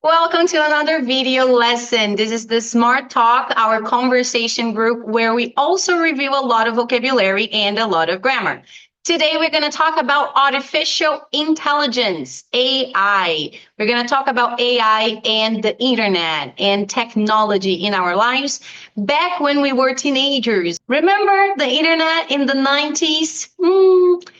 Welcome to another video lesson. This is the Smart Talk, our conversation group, where we also review a lot of vocabulary and a lot of grammar. Today, we're going to talk about artificial intelligence, AI. We're going to talk about AI and the internet and technology in our lives back when we were teenagers. Remember the internet in the 90s?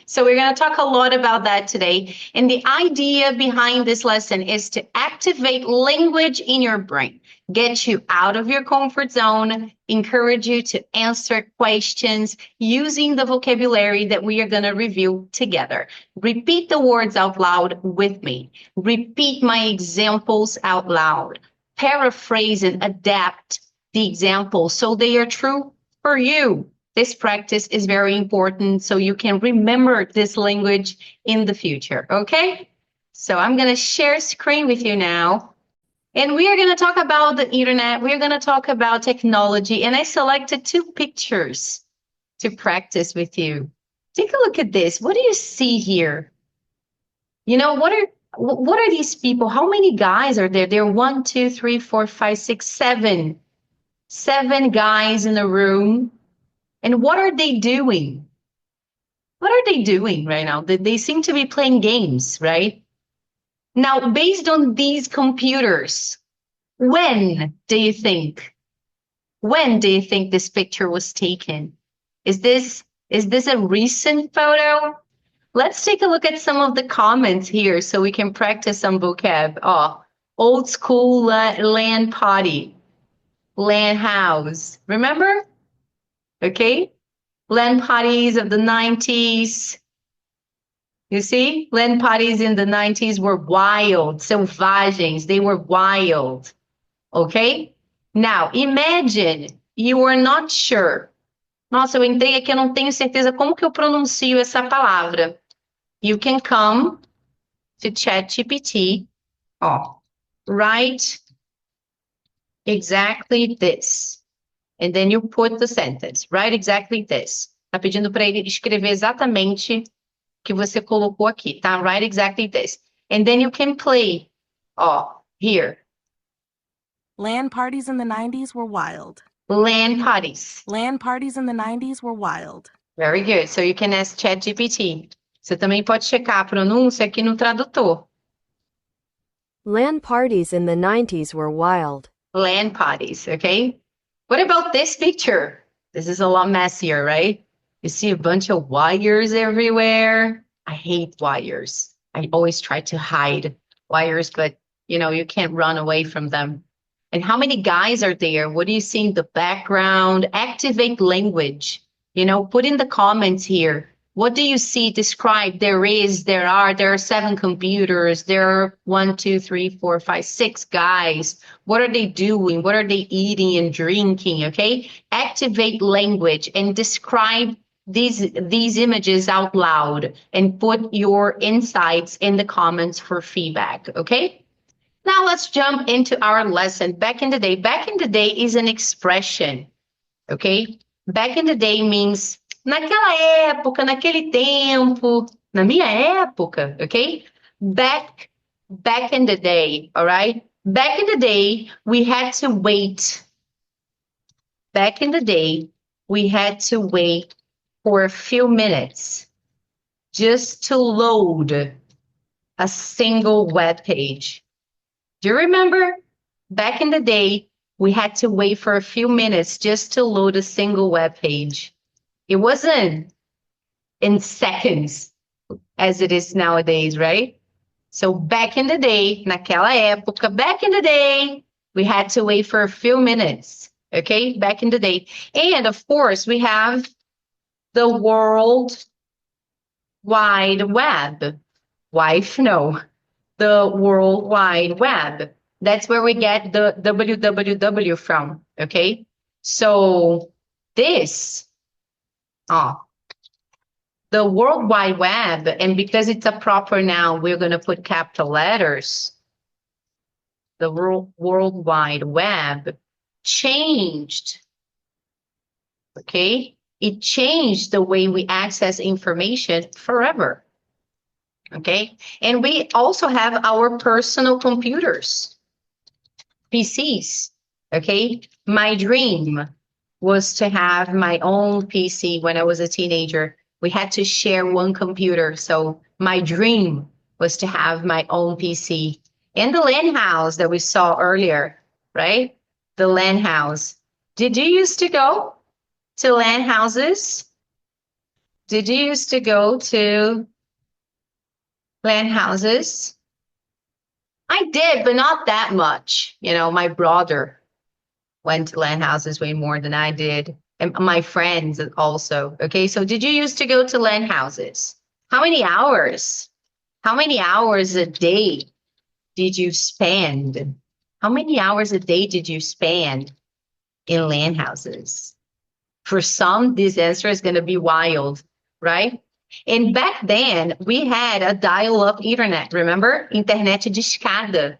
So we're going to talk a lot about that today. And the idea behind this lesson is to activate language in your brain, get you out of your comfort zone, encourage you to answer questions using the vocabulary that we are going to review together. Repeat the words out loud with me. Repeat my examples out loud. Paraphrase and adapt the examples so they are true for you. This practice is very important so you can remember this language in the future, okay? So I'm going to share screen with you now. And we are going to talk about the internet. We're going to talk about technology. And I selected two pictures to practice with you. Take a look at this. What do you see here? You know, what are these people? How many guys are there? There are 1, 2, 3, 4, 5, 6, 7. 7 guys in the room. And what are they doing? What are they doing right now? They seem to be playing games, right? Now, based on these computers, when do you think this picture was taken? Is this a recent photo? Let's take a look at some of the comments here so we can practice some vocab. Oh, old school LAN party, LAN house. Remember? Okay? LAN parties of the 90s. You see, LAN parties in the 90s were wild, selvagens, they were wild, okay? Now, imagine you are not sure. Nossa, eu entrei aqui, eu não tenho certeza como que eu pronuncio essa palavra. You can come to ChatGPT, write exactly this. And then you put the sentence, write exactly this. Tá pedindo para ele escrever exatamente que você colocou aqui, tá? Write exactly this. And then you can play, here. LAN parties in the 90s were wild. LAN parties. LAN parties in the 90s were wild. Very good. So you can ask ChatGPT. Você também pode checar a pronúncia aqui no tradutor. LAN parties in the 90s were wild. LAN parties, okay? What about this picture? This is a lot messier, right? You see a bunch of wires everywhere. I hate wires. I always try to hide wires, but you can't run away from them. And how many guys are there? What do you see in the background? Activate language. Put in the comments here. What do you see? Describe. There are 7 computers. There are 1, 2, 3, 4, 5, 6 guys. What are they doing? What are they eating and drinking? Okay? Activate language and describe these images out loud and put your insights in the comments for feedback. Okay? Now let's jump into our lesson. Back in the day. Back in the day is an expression. Okay? Back in the day means naquela época, naquele tempo, na minha época, okay? Back in the day, all right? Back in the day, we had to wait. Back in the day, we had to wait for a few minutes just to load a single web page. Do you remember? Back in the day, we had to wait for a few minutes just to load a single web page. It wasn't in seconds as it is nowadays, right? So back in the day, naquela época, back in the day, we had to wait for a few minutes, okay? Back in the day. And of course, we have the World Wide Web. The World Wide Web. That's where we get the www from, okay? So this, the World Wide Web, and because it's a proper noun, we're going to put capital letters. The World Wide Web changed, okay? It changed the way we access information forever, okay? And we also have our personal computers. PCs, okay? My dream was to have my own PC when I was a teenager. We had to share one computer. So my dream was to have my own PC. And the LAN house that we saw earlier, right? The LAN house. Did you used to go to LAN houses? Did you used to go to LAN houses? I did, but not that much. You know, my brother went to LAN houses way more than I did. And my friends also. Okay, so did you used to go to LAN houses? How many hours? How many hours a day did you spend? How many hours a day did you spend in LAN houses? For some, this answer is going to be wild, right? And back then, we had a dial-up internet, remember? Internet de escada.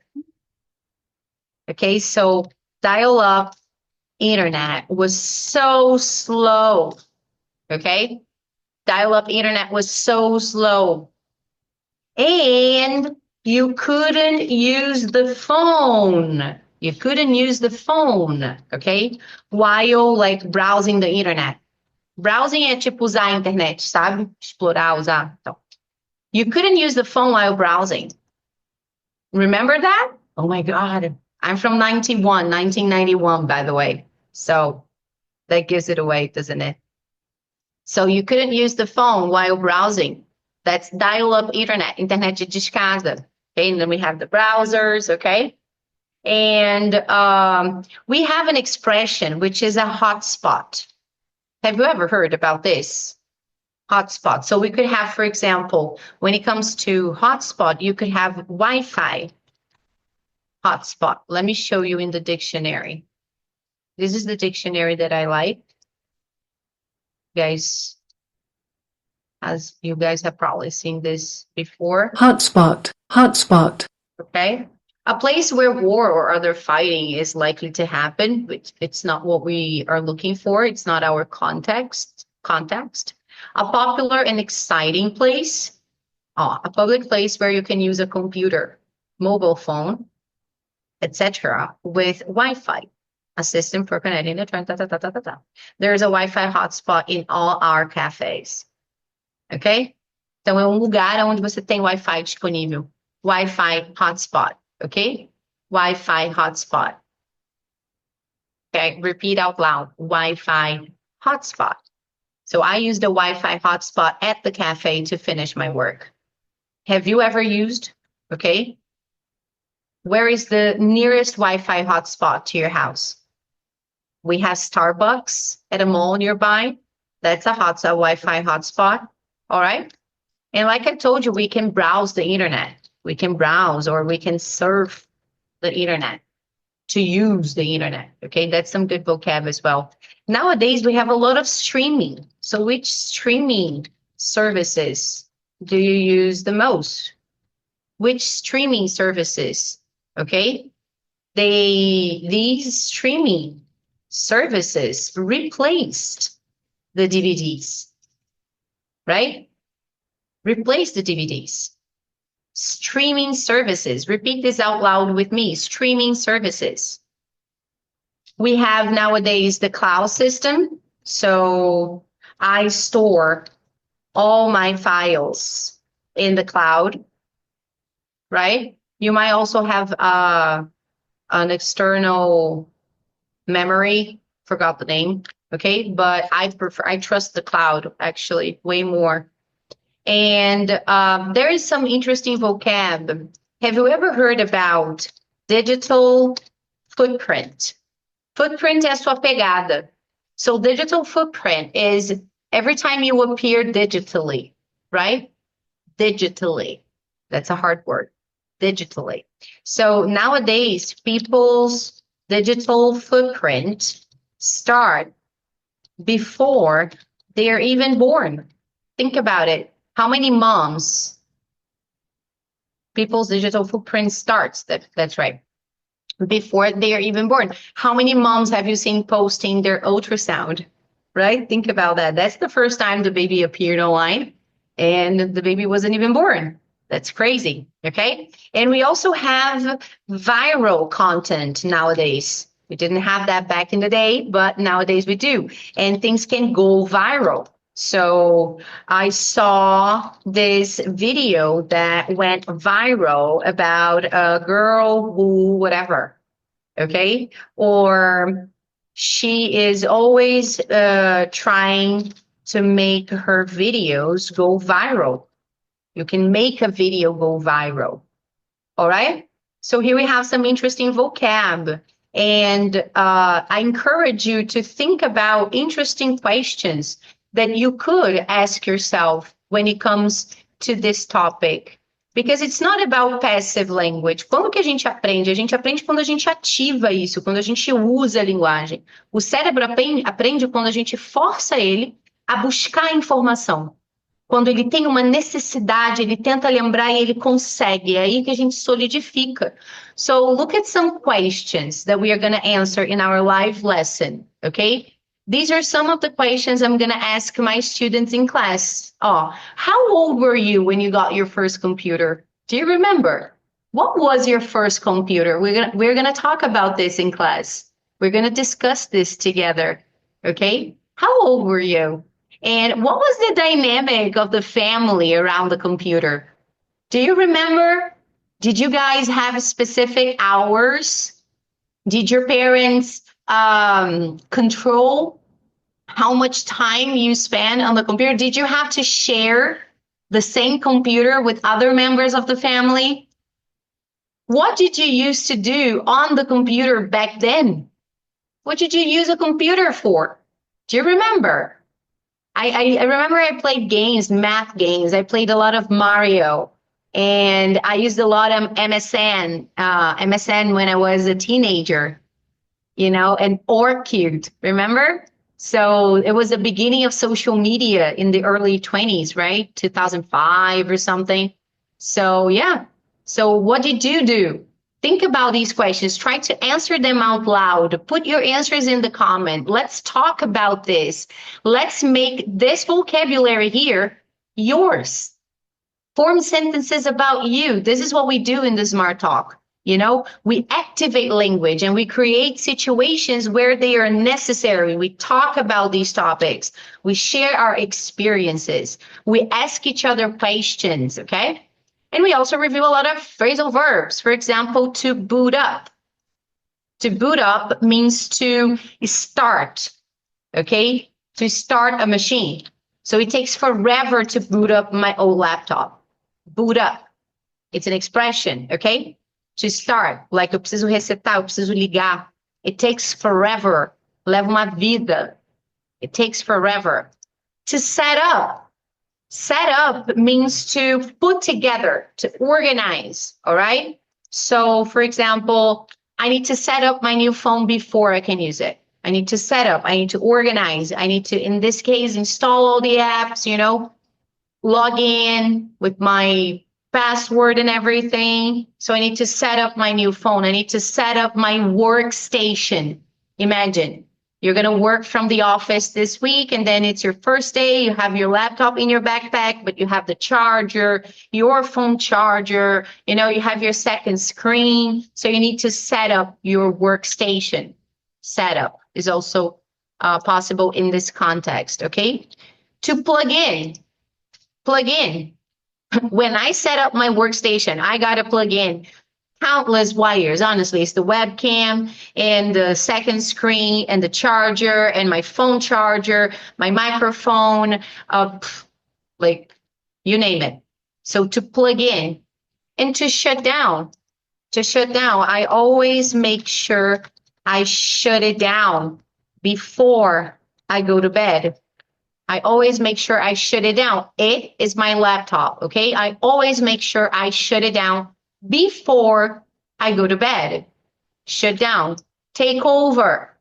Okay, so dial-up internet was so slow, okay? Dial-up internet was so slow. And you couldn't use the phone. You couldn't use the phone, okay? While like browsing the internet. Browsing é tipo usar a internet, sabe? Explorar, usar. Então, you couldn't use the phone while browsing. Remember that? Oh my God. I'm from 1991, by the way. So that gives it away, doesn't it? So you couldn't use the phone while browsing. That's dial-up internet, internet de discada. Okay, and then we have the browsers, okay? And we have an expression, which is a hotspot. Have you ever heard about this? Hotspot. So we could have, for example, when it comes to hotspot, you could have Wi-Fi hotspot. Let me show you in the dictionary. This is the dictionary that I like. Guys, as you guys have probably seen this before. Hotspot, hotspot. Okay. A place where war or other fighting is likely to happen, which it's not what we are looking for. It's not our context. A popular and exciting place. A public place where you can use a computer, mobile phone, etc. with Wi-Fi. A system for connecting the trend. There's a Wi-Fi hotspot in all our cafes. Ok? Então, é um lugar onde você tem Wi-Fi disponível. Wi-Fi hotspot. Ok? Wi-Fi hotspot. Okay, repeat out loud. Wi-Fi hotspot. So I use the Wi-Fi hotspot at the cafe to finish my work. Have you ever used? Okay. Where is the nearest Wi-Fi hotspot to your house? We have Starbucks at a mall nearby. That's a Wi-Fi hotspot. All right. And like I told you, we can browse the internet. We can browse or we can surf the internet to use the internet. Okay, that's some good vocab as well. Nowadays, we have a lot of streaming. So which streaming services do you use the most? Which streaming services? Okay, these streaming services replaced the DVDs, right? Replace the DVDs. Streaming services. Repeat this out loud with me. Streaming services. We have nowadays the cloud system. So I store all my files in the cloud, right? You might also have an external memory, forgot the name, okay? But I trust the cloud actually way more. And there is some interesting vocab. Have you ever heard about digital footprint? Footprint é a sua pegada. So digital footprint is every time you appear digitally, right? Digitally. That's a hard word. Digitally. So nowadays, people's digital footprint start before they're even born. Think about it. How many moms? People's digital footprint starts. That's right. Before they are even born. How many moms have you seen posting their ultrasound? Right? Think about that. That's the first time the baby appeared online and the baby wasn't even born. That's crazy, okay? And we also have viral content nowadays. We didn't have that back in the day, but nowadays we do. And things can go viral. So I saw this video that went viral about a girl who, whatever, okay? Or she is always trying to make her videos go viral. You can make a video go viral. All right? So here we have some interesting vocab. And I encourage you to think about interesting questions that you could ask yourself when it comes to this topic. Because it's not about passive language. Quando que a gente aprende? A gente aprende quando a gente ativa isso, quando a gente usa a linguagem. O cérebro aprende quando a gente força ele a buscar informação. Quando ele tem uma necessidade, ele tenta lembrar e ele consegue. É aí que a gente solidifica. So look at some questions that we are going to answer in our live lesson, okay? These are some of the questions I'm going to ask my students in class. Oh, how old were you when you got your first computer? Do you remember? What was your first computer? We're gonna talk about this in class. We're going to discuss this together, okay? How old were you? And what was the dynamic of the family around the computer? Do you remember? Did you guys have specific hours? Did your parents control how much time you spend on the computer? Did you have to share the same computer with other members of the family? What did you used to do on the computer back then? What did you use a computer for? Do you remember? I remember I played games, math games. I played a lot of Mario, and I used a lot of MSN when I was a teenager, you know, and Orkut, remember? So it was the beginning of social media in the early 20s, right? 2005 or something. So yeah. So what did you do? Think about these questions. Try to answer them out loud. Put your answers in the comment. Let's talk about this. Let's make this vocabulary here yours. Form sentences about you. This is what we do in the Smart Talk. You know, we activate language and we create situations where they are necessary. We talk about these topics. We share our experiences. We ask each other questions, okay? And we also review a lot of phrasal verbs. For example, to boot up. To boot up means to start, okay? To start a machine. So it takes forever to boot up my old laptop. Boot up. It's an expression, okay? To start, like eu preciso resetar, eu preciso ligar. It takes forever. Leva uma vida. It takes forever. To set up. Set up means to put together, to organize, all right? So, for example, I need to set up my new phone before I can use it. I need to set up, I need to organize, I need to, in this case, install all the apps, you know, log in with my password and everything. So I need to set up my new phone. I need to set up my workstation. Imagine. You're going to work from the office this week, and then it's your first day. You have your laptop in your backpack, but you have the charger, your phone charger, you know, you have your second screen. So you need to set up your workstation. Setup is also possible in this context, okay? To plug in. Plug in. When I set up my workstation, I got to plug in countless wires. Honestly, it's the webcam and the second screen and the charger and my phone charger, my microphone, like you name it. So to plug in and to shut down, I always make sure I shut it down before I go to bed. I always make sure I shut it down. It is my laptop, okay? I always make sure I shut it down before I go to bed. Shut down. Take over.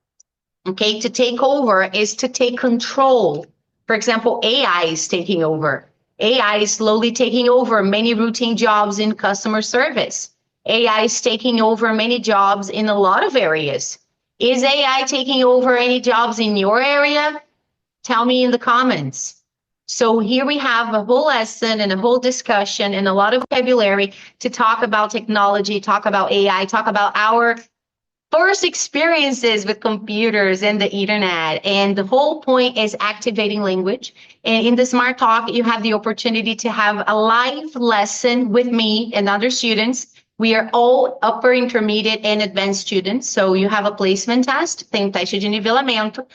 Okay, to take over is to take control. For example, AI is taking over. AI is slowly taking over many routine jobs in customer service. AI is taking over many jobs in a lot of areas. Is AI taking over any jobs in your area? Tell me in the comments. So here we have a whole lesson and a whole discussion and a lot of vocabulary to talk about technology, talk about AI, talk about our first experiences with computers and the internet. And the whole point is activating language. And in the Smart Talk, you have the opportunity to have a live lesson with me and other students. We are all upper, intermediate, and advanced students. So you have a placement test, tem teste de nivelamento.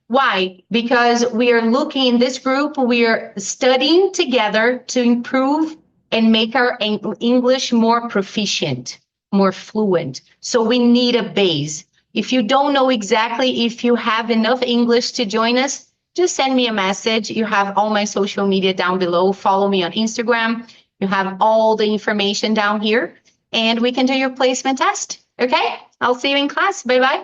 Why? Because we are looking in this group, we are studying together to improve and make our English more proficient, more fluent. So we need a base. If you don't know exactly if you have enough English to join us, just send me a message. You have all my social media down below. Follow me on Instagram. You have all the information down here, and we can do your placement test. Okay? I'll see you in class. Bye-bye.